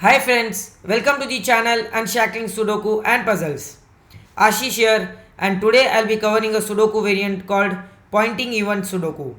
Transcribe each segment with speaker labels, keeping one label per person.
Speaker 1: Hi friends, welcome to the channel Unshackling Sudoku and Puzzles. Ashish here, and today I'll be covering a Sudoku variant called Pointing Event Sudoku.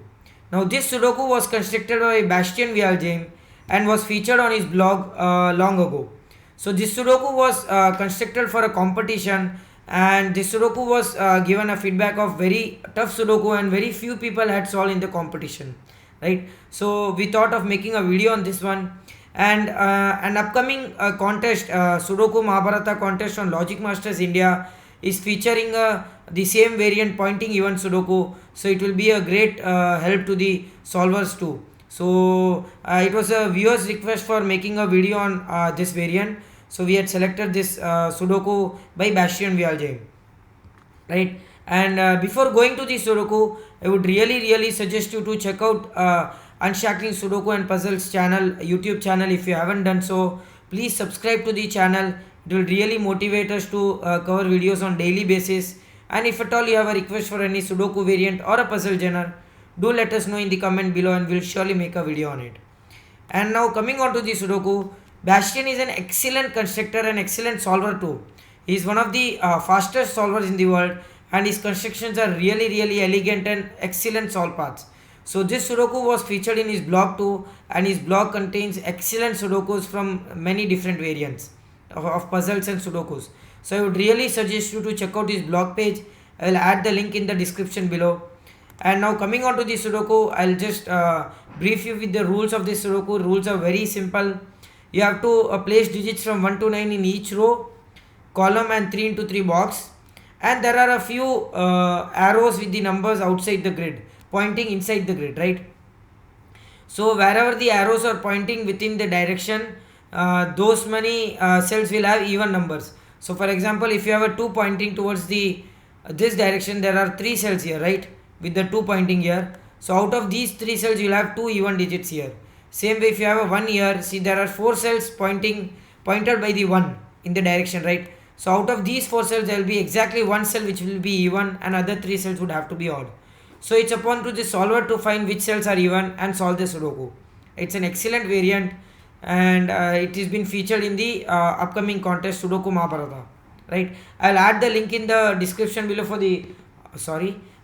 Speaker 1: Now this Sudoku was constructed by Bastian Vialjem and was featured on his blog long ago. So this Sudoku was constructed for a competition, and this Sudoku was given a feedback of very tough Sudoku and very few people had solved in the competition, right? So we thought of making a video on this one, and an upcoming contest, Sudoku Mahabharata contest on Logic Masters India is featuring the same variant Pointing Event Sudoku, so it will be a great help to the solvers too. So it was a viewer's request for making a video on this variant, so we had selected this Sudoku by Bastian Vialjem, right? And before going to the Sudoku, I would really suggest you to check out Unshackling Sudoku and Puzzles channel, YouTube channel. If you haven't done so, please subscribe to the channel. It will really motivate us to cover videos on daily basis. And if at all you have a request for any Sudoku variant or a puzzle genre, do let us know in the comment below and we'll surely make a video on it. And now coming on to the Sudoku, Bastian is an excellent constructor and excellent solver too. He is one of the fastest solvers in the world, and his constructions are really elegant and excellent solve paths. So this Sudoku was featured in his blog too, and his blog contains excellent Sudokus from many different variants of puzzles and Sudokus. So I would really suggest you to check out his blog page. I will add the link in the description below. And now coming on to the Sudoku, I'll just brief you with the rules of this Sudoku. Rules are very simple. You have to place digits from 1 to 9 in each row, column, and 3 into 3 box. And there are a few arrows with the numbers outside the grid, pointing inside the grid, right? So wherever the arrows are pointing within the direction, those many cells will have even numbers. So for example, if you have a 2 pointing towards the this direction, there are 3 cells here, right, with the 2 pointing here. So out of these 3 cells, you'll have 2 even digits here. Same way, if you have a 1 here, see there are 4 cells pointed by the 1 in the direction, right? So out of these 4 cells, there will be exactly 1 cell which will be even, and other 3 cells would have to be odd. So it's upon to the solver to find which cells are even and solve the Sudoku. It's an excellent variant, and it has been featured in the upcoming contest Sudoku Mahabharata, right? I'll add the link in the description below for the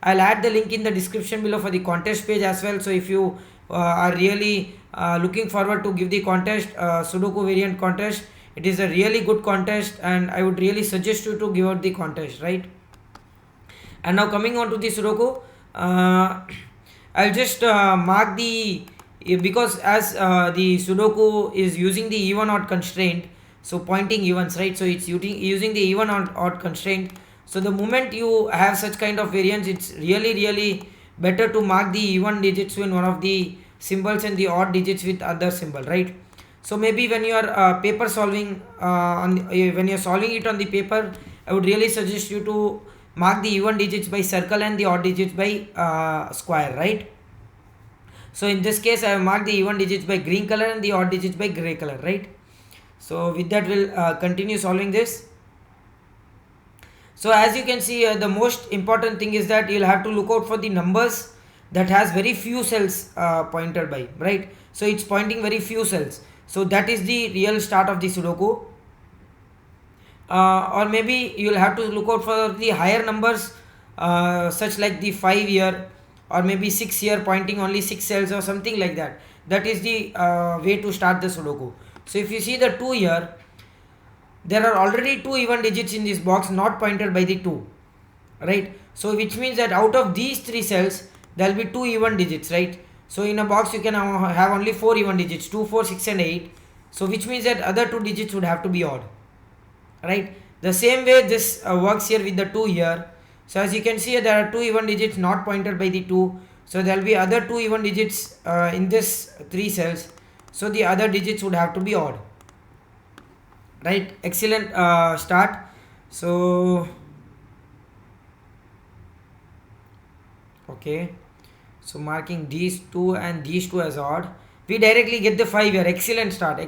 Speaker 1: I'll add the link in the description below for the contest page as well. So if you are really looking forward to give the contest, Sudoku variant contest, it is a really good contest, and I would really suggest you to give out the contest, right? And now coming on to the Sudoku, I'll just mark the, because as the Sudoku is using the even odd constraint, so pointing events, right? So it's using the even odd constraint. So the moment you have such kind of variants, it's really better to mark the even digits in one of the symbols and the odd digits with other symbol, right? So maybe when you are paper solving, when you're solving it on the paper, I would really suggest you to mark the even digits by circle and the odd digits by square, right? So in this case, I have marked the even digits by green color and the odd digits by gray color, right? So with that, we'll continue solving this. So as you can see, the most important thing is that you'll have to look out for the numbers that has very few cells pointed by, right? So it's pointing very few cells. So that is the real start of the Sudoku. Or maybe you'll have to look out for the higher numbers, such like the 5 here, or maybe 6 here pointing only 6 cells or something like that. That is the way to start the Sudoku. So if you see the 2 here, there are already 2 even digits in this box not pointed by the 2, right? So which means that out of these 3 cells, there will be 2 even digits, right? So in a box you can have only 4 even digits, 2, 4, 6 and 8. So which means that other 2 digits would have to be odd, right? The same way this works here with the 2 here. So as you can see, there are 2 even digits not pointed by the 2. So there will be other 2 even digits in this 3 cells. So the other digits would have to be odd, right? Excellent start. So okay, so marking these 2 and these 2 as odd, we directly get the 5 here. Excellent start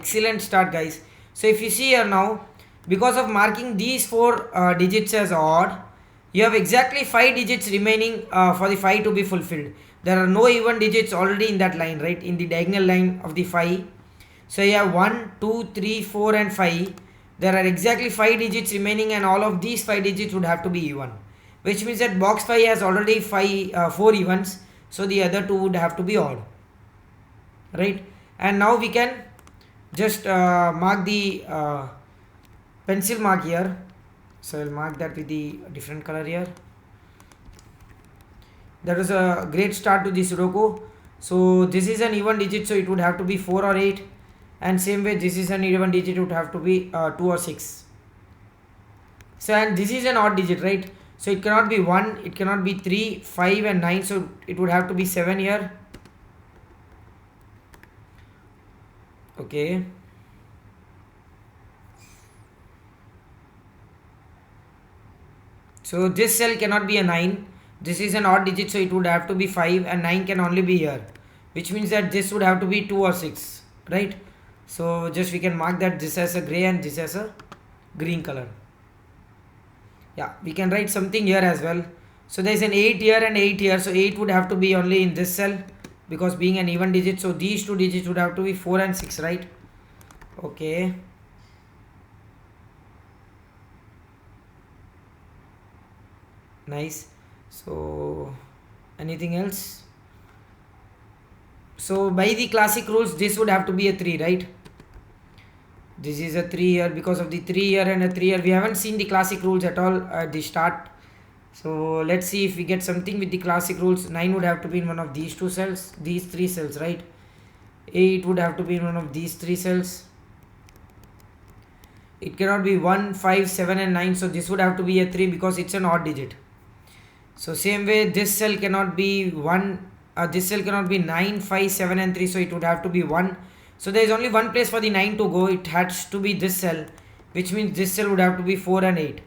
Speaker 1: guys. So if you see here now, because of marking these 4 digits as odd, you have exactly 5 digits remaining for the 5 to be fulfilled. There are no even digits already in that line, right, in the diagonal line of the 5. So you have 1, 2, 3, 4 and 5. There are exactly 5 digits remaining, and all of these 5 digits would have to be even, which means that box 5 has already 4 evens, so the other 2 would have to be odd, right? And now we can just mark the pencil mark here. So I'll mark that with the different color here. That was a great start to the Sudoku. So this is an even digit, so it would have to be 4 or 8, and same way this is an even digit, it would have to be 2 or 6. So and this is an odd digit, right? So it cannot be 1, it cannot be 3, 5 and 9, so it would have to be 7 here. Okay. So this cell cannot be a 9. This is an odd digit, so it would have to be 5, and 9 can only be here, which means that this would have to be 2 or 6, right? So just we can mark that this as a gray and this as a green color. Yeah, we can write something here as well. So there is an 8 here and 8 here, so 8 would have to be only in this cell because being an even digit, so these two digits would have to be 4 and 6, right? Okay. Nice. So anything else? So by the classic rules, this would have to be a 3, right? This is a 3 here because of the 3 here and a 3 here. We haven't seen the classic rules at all at the start. So let's see if we get something with the classic rules. 9 would have to be in one of these two cells, these 3 cells, right? 8 would have to be in one of these 3 cells. It cannot be 1, 5, 7 and 9, so this would have to be a 3 because it's an odd digit. So same way this cell cannot be 1, this cell cannot be 9, 5, 7 and 3, so it would have to be 1. So there is only one place for the 9 to go, it has to be this cell, which means this cell would have to be 4 and 8.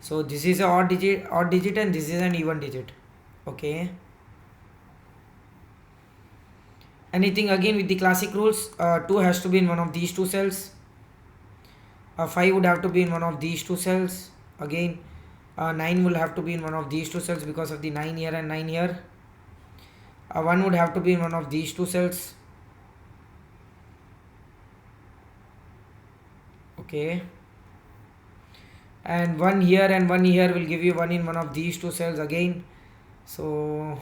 Speaker 1: So this is an odd digit and this is an even digit. Okay. Anything again with the classic rules? 2 has to be in one of these two cells. 5 would have to be in one of these two cells. Again, 9 will have to be in one of these two cells because of the 9 here and 9 here. 1 would have to be in one of these two cells. Okay. And 1 here and 1 here will give you 1 in one of these two cells again. So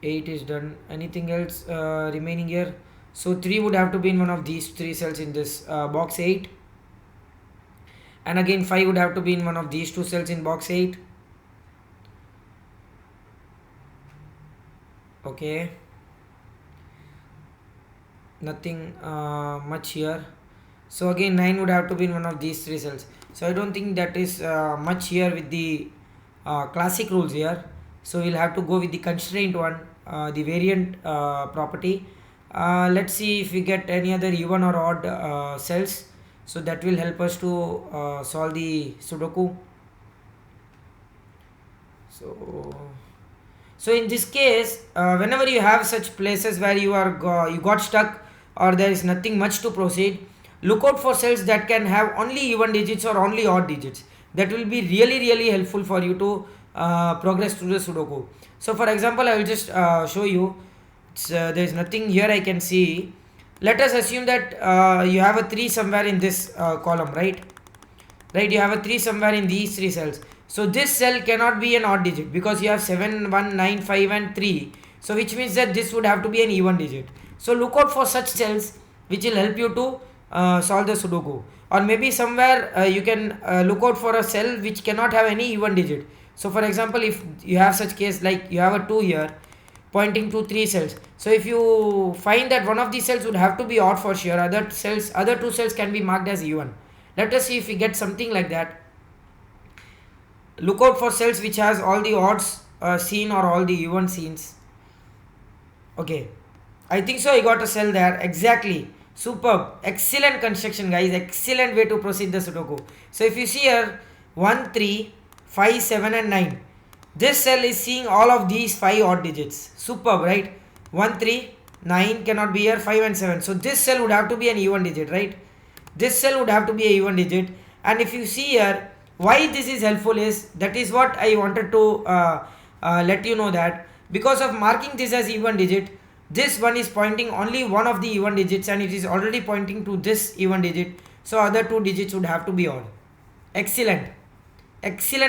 Speaker 1: 8 is done. Anything else remaining here? So 3 would have to be in one of these 3 cells in this box 8. And again 5 would have to be in one of these 2 cells in box 8. Okay. Nothing much here. So again 9 would have to be in one of these 3 cells. So I don't think that is much here with the classic rules here. So we'll have to go with the constraint one, the variant property. Let's see if we get any other even or odd cells. So that will help us to solve the Sudoku. So in this case, whenever you have such places where you got stuck or there is nothing much to proceed, look out for cells that can have only even digits or only odd digits. That will be really helpful for you to progress through the Sudoku. So for example, I will just show you. There is nothing here I can see. Let us assume that you have a 3 somewhere in this column, right? You have a 3 somewhere in these 3 cells. So this cell cannot be an odd digit because you have 7, 1, 9, 5 and 3. So which means that this would have to be an even digit. So look out for such cells which will help you to solve the Sudoku. Or maybe somewhere you can look out for a cell which cannot have any even digit. So for example, if you have such case like you have a 2 here pointing to 3 cells. So if you find that one of these cells would have to be odd for sure, other 2 cells can be marked as even. Let us see if we get something like that. Look out for cells which has all the odds seen or all the even scenes. Okay, I think so. I got a cell there. Exactly. Superb. Excellent construction, guys. Excellent way to proceed the Sudoku. So if you see here 1, 3, 5, 7 and 9. This cell is seeing all of these 5 odd digits. Superb, right? 1, 3, 9 cannot be here, 5 and 7. So this cell would have to be an even digit, right? This cell would have to be an even digit. And if you see here, why this is helpful is, that is what I wanted to let you know, that because of marking this as even digit, this one is pointing only one of the even digits and it is already pointing to this even digit, so other two digits would have to be odd. Excellent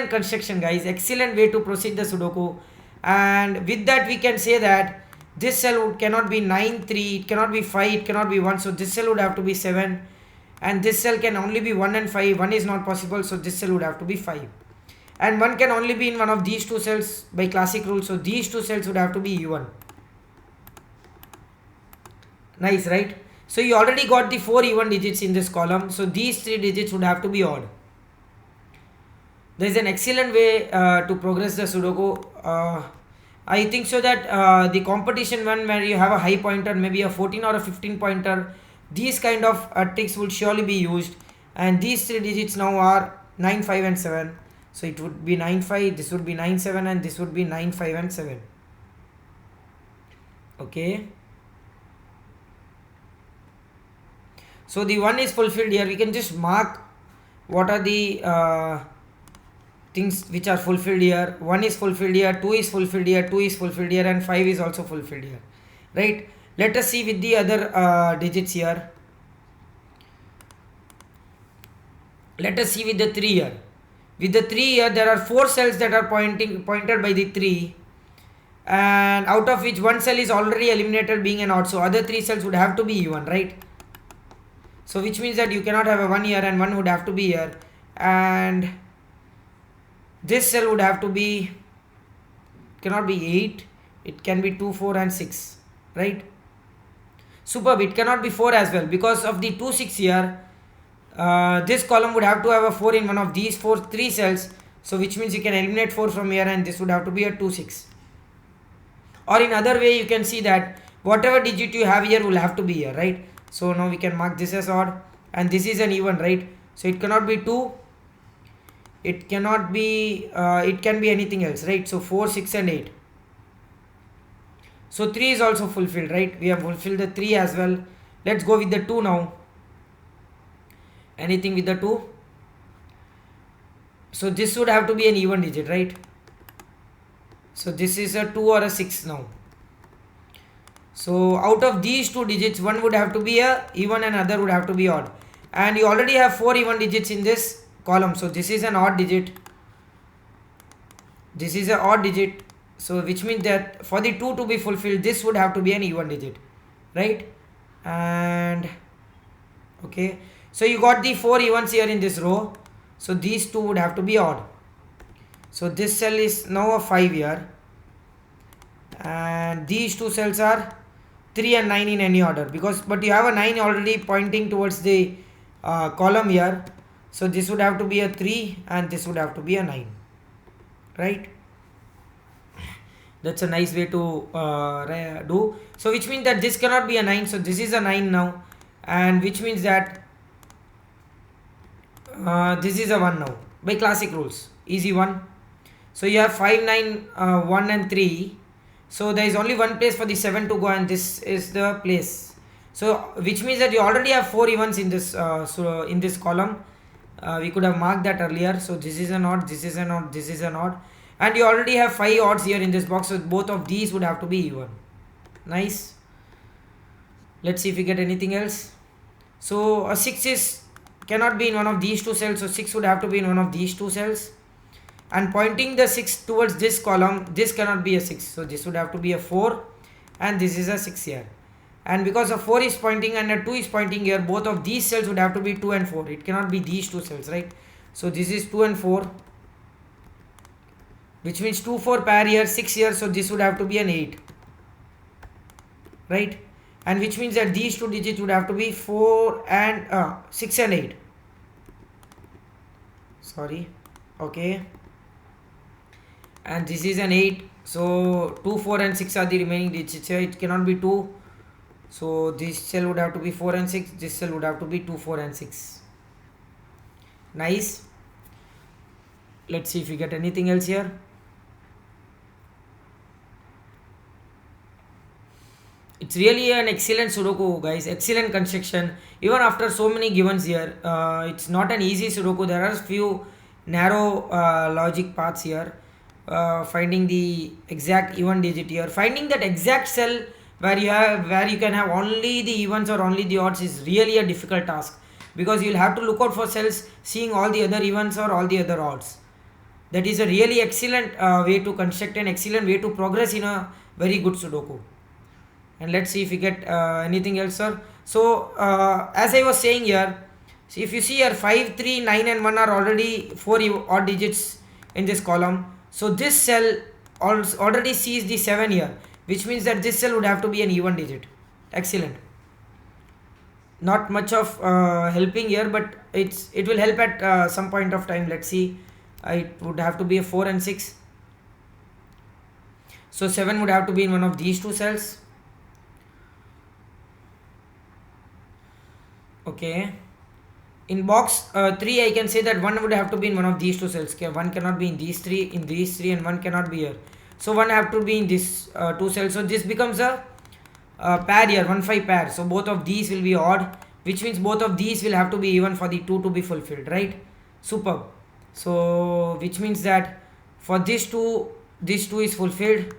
Speaker 1: construction, guys. Excellent way to proceed the Sudoku. And with that we can say that this cell cannot be 9 3, it cannot be 5, it cannot be 1, so this cell would have to be 7, and this cell can only be 1 and 5. 1 is not possible, so this cell would have to be 5, and 1 can only be in one of these two cells by classic rule, so these two cells would have to be even. Nice, right? So you already got the 4 even digits in this column, so these 3 digits would have to be odd. There is an excellent way to progress the Sudoku. I think so that the competition one where you have a high pointer, maybe a 14 or a 15 pointer, these kind of tricks will surely be used. And these 3 digits now are 9, 5 and 7. So it would be 9, 5, this would be 9, 7 and this would be 9, 5 and 7. Okay. So the 1 is fulfilled here. We can just mark what are the things which are fulfilled here. 1 is fulfilled here, 2 is fulfilled here, 2 is fulfilled here, and 5 is also fulfilled here, right? Let us see with the other digits here. Let us see with the 3 here. With the 3 here, there are 4 cells that are pointed by the 3, and out of which 1 cell is already eliminated being an odd, so other 3 cells would have to be even, right? So which means that you cannot have a 1 here and 1 would have to be here, and this cell would have to be, cannot be 8, it can be 2, 4 and 6, right? Superb. It cannot be 4 as well because of the 2, 6 here. This column would have to have a 4 in one of these 3 cells, so which means you can eliminate 4 from here and this would have to be a 2, 6. Or in other way you can see that whatever digit you have here will have to be here, right? So now we can mark this as odd and this is an even, right? So it cannot be 2, it cannot be, it can be anything else, right? So 4, 6 and 8. So 3 is also fulfilled, right? We have fulfilled the 3 as well. Let's go with the 2 now. Anything with the 2? So this would have to be an even digit, right? So this is a 2 or a 6 now. So out of these 2 digits, one would have to be a even and other would have to be odd. And you already have 4 even digits in this column. So this is an odd digit. This is an odd digit. So which means that for the 2 to be fulfilled, this would have to be an even digit, right? And okay. So you got the 4 evens here in this row. So these 2 would have to be odd. So this cell is now a 5 here. And these 2 cells are 3 and 9 in any order, but you have a 9 already pointing towards the column here, so this would have to be a 3 and this would have to be a 9, right? That's a nice way to do. So which means that this cannot be a 9, so this is a 9 now, and which means that this is a 1 now by classic rules, easy one. So you have 5, 9, 1 and 3. So there is only one place for the 7 to go and this is the place. So which means that you already have 4 evens in this in this column. We could have marked that earlier. So this is an odd, this is an odd, this is an odd. And you already have 5 odds here in this box. So both of these would have to be even. Nice. Let's see if we get anything else. So a 6 cannot be in one of these 2 cells. So 6 would have to be in one of these 2 cells. And pointing the 6 towards this column, this cannot be a 6, so this would have to be a 4 and this is a 6 here. And because a 4 is pointing and a 2 is pointing here, both of these cells would have to be 2 and 4. It cannot be these 2 cells, right? So this is 2 and 4, which means 2, 4 pair here, 6 here, so this would have to be an 8, right? And which means that these 2 digits would have to be 4 and 6 and 8. Sorry, okay. And this is an 8, so 2, 4 and 6 are the remaining digits here. It cannot be 2, so this cell would have to be 4 and 6, this cell would have to be 2, 4 and 6. Nice. Let's see if we get anything else here. It's really an excellent Sudoku, guys. Excellent construction. Even after so many givens here, it's not an easy Sudoku. There are few narrow logic paths here. Finding the exact even digit here, finding that exact cell where you can have only the evens or only the odds is really a difficult task, because you'll have to look out for cells seeing all the other evens or all the other odds. That is a really excellent way to construct, an excellent way to progress in a very good Sudoku. And let's see if we get anything else, sir. So as I was saying here, see, if you see here 5, 3, 9 and 1 are already 4 odd digits in this column. So this cell already sees the 7 here, which means that this cell would have to be an even digit. Excellent. Not much of helping here, but it will help at some point of time. Let's see. It would have to be a 4 and 6. So 7 would have to be in one of these two cells. Okay. In box 3, I can say that 1 would have to be in one of these two cells. Okay, 1 cannot be in these three, and 1 cannot be here. So 1 have to be in this two cells. So this becomes a pair here, 1 5 pair. So both of these will be odd, which means both of these will have to be even for the 2 to be fulfilled, right? Superb. So which means that for this 2 is fulfilled,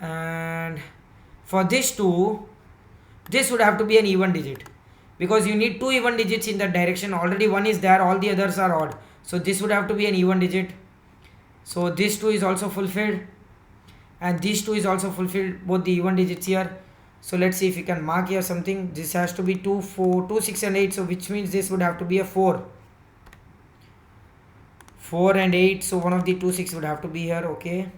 Speaker 1: and for this 2 this would have to be an even digit, because you need 2 even digits in that direction. Already 1 is there, all the others are odd, so this would have to be an even digit. So this 2 is also fulfilled, and this 2 is also fulfilled, both the even digits here. So let's see if we can mark here something. This has to be 2, 4, 2, 6 and 8, so which means this would have to be a 4 and 8. So one of the 2 6 would have to be here. Okay,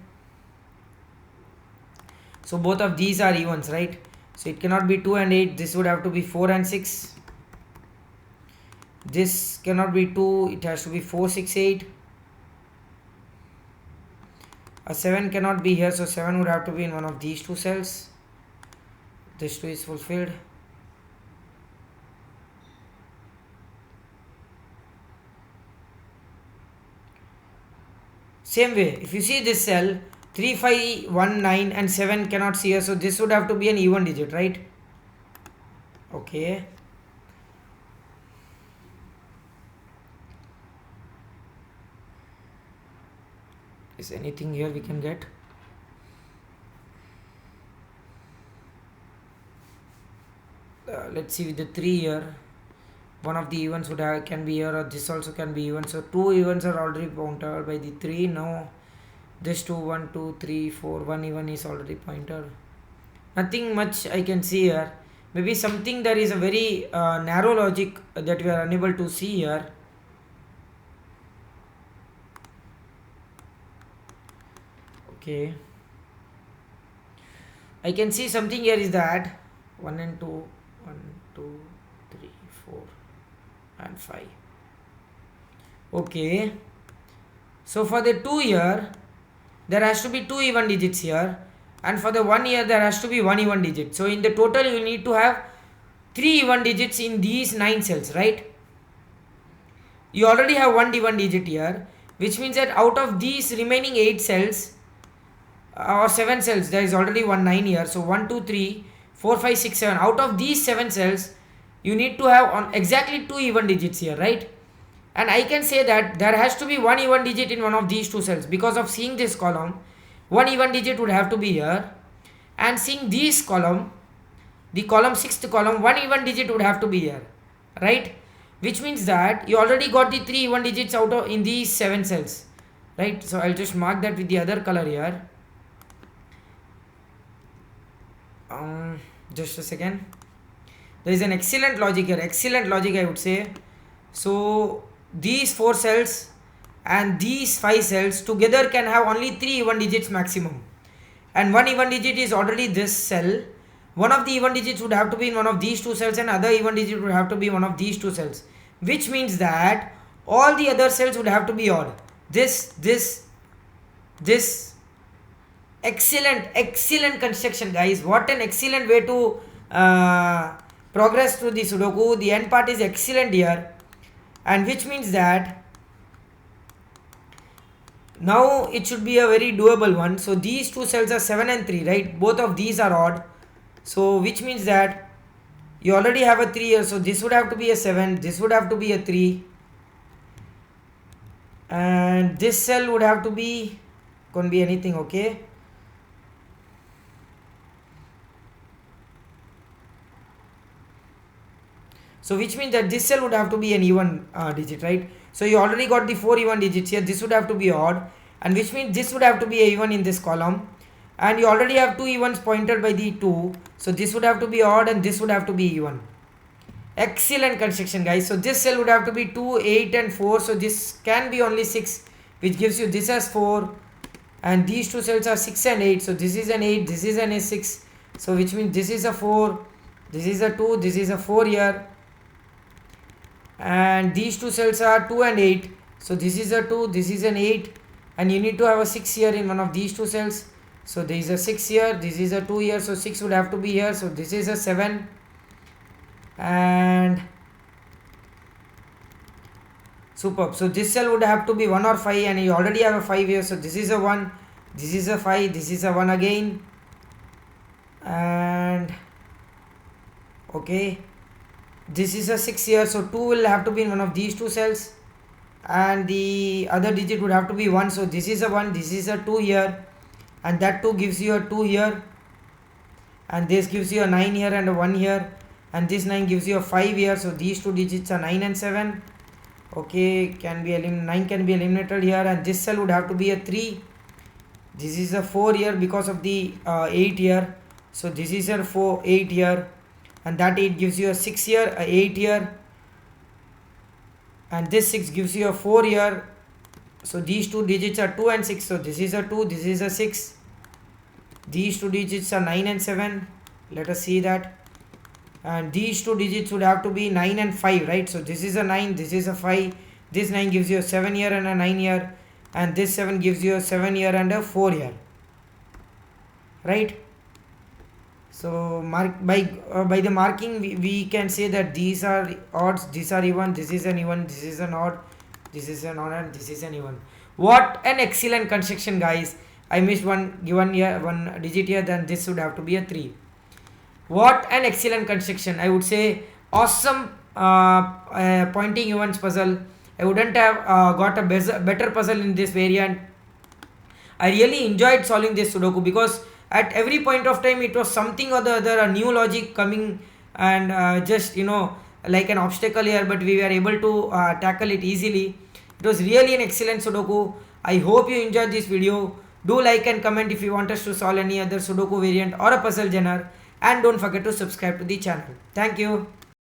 Speaker 1: so both of these are evens, right? So it cannot be 2 and 8. This would have to be 4 and 6. This cannot be 2. It has to be 4, 6, 8. A 7 cannot be here, so 7 would have to be in one of these two cells. This 2 is fulfilled. Same way, if you see this cell, 3, 5, 1, 9 and 7 cannot see here, so this would have to be an even digit, right? Okay. Is anything here we can get? Let's see with the 3 here. One of the events can be here, or this also can be even. So 2 events are already pointed by the 3. Now this 2, 1, 2, 3, 4, 1 even is already pointed. Nothing much I can see here. Maybe something, there is a very narrow logic that we are unable to see here. Okay, I can see something here is that 1 and 2, 1, 2, 3, 4 and 5. Okay, so for the 2 here there has to be 2 even digits here, and for the 1 here there has to be 1 even digit. So in the total you need to have 3 even digits in these 9 cells, right? You already have 1 even digit here, which means that out of these remaining 8 cells or 7 cells, there is already 1 9 here. So 1 2 3 4 5 6 7, out of these 7 cells you need to have on exactly 2 even digits here, right? And I can say that there has to be 1 even digit in one of these 2 cells, because of seeing this column 1 even digit would have to be here, and seeing this column, the column 6th column, 1 even digit would have to be here, right? Which means that you already got the 3 even digits out of in these 7 cells, right? So I'll just mark that with the other color here. Just a second. There is an excellent logic here, excellent logic I would say. So these 4 cells and these 5 cells together can have only 3 even digits maximum, and 1 even digit is already this cell. One of the even digits would have to be in one of these 2 cells, and other even digit would have to be one of these 2 cells, which means that all the other cells would have to be odd. This excellent construction, guys. What an excellent way to progress through the Sudoku. The end part is excellent here, and which means that now it should be a very doable one. So these 2 cells are 7 and 3, right? Both of these are odd, so which means that you already have a 3 here, so this would have to be a 7, this would have to be a 3, and this cell would have to be, can't be anything. Okay, So which means that this cell would have to be an even digit, right? So you already got the 4 even digits here. This would have to be odd, and which means this would have to be a even in this column, and you already have 2 evens pointed by the 2. So this would have to be odd and this would have to be even. Excellent construction, guys. So this cell would have to be 2, 8 and 4. So this can be only 6, which gives you this as 4, and these two cells are 6 and 8. So this is an 8, this is an 6. So which means this is a 4, this is a 2, this is a 4 here, and these two cells are 2 and 8. So this is a 2, this is an 8, and you need to have a 6 here in one of these two cells. So there is a 6 here, this is a 2 here, so 6 would have to be here. So this is a 7, and superb. So this cell would have to be 1 or 5, and you already have a 5 here. So this is a 1, this is a 5, this is a 1 again, and okay, this is a 6 here. So 2 will have to be in one of these two cells, and the other digit would have to be 1. So this is a 1, this is a 2 here, and that 2 gives you a 2 here, and this gives you a 9 here and a 1 here, and this 9 gives you a 5 here. So these two digits are 9 and 7. Okay, 9 can be eliminated here, and this cell would have to be a 3. This is a 4 here because of the 8 here. So this is a 8 here, and that 8 gives you a 6 here, a 8 here, and this 6 gives you a 4 here. So these two digits are 2 and 6. So this is a 2, this is a 6. These two digits are 9 and 7. Let us see that. And these two digits would have to be 9 and 5, right? So this is a 9, this is a 5. This 9 gives you a 7 here and a 9 here, and this 7 gives you a 7 here and a 4 here, right? So by the marking we can say that these are odds, these are even, this is an even, this is an odd, this is an odd, and this is an even. What an excellent construction, guys. I missed one given here, one digit here, then this would have to be a 3. What an excellent construction. I would say awesome pointing events puzzle. I wouldn't have got a better puzzle in this variant. I really enjoyed solving this Sudoku because at every point of time it was something or the other, a new logic coming, and just like an obstacle here, but we were able to tackle it easily. It was really an excellent Sudoku. I hope you enjoyed this video. Do like and comment if you want us to solve any other Sudoku variant or a puzzle genre, and don't forget to subscribe to the channel. Thank you.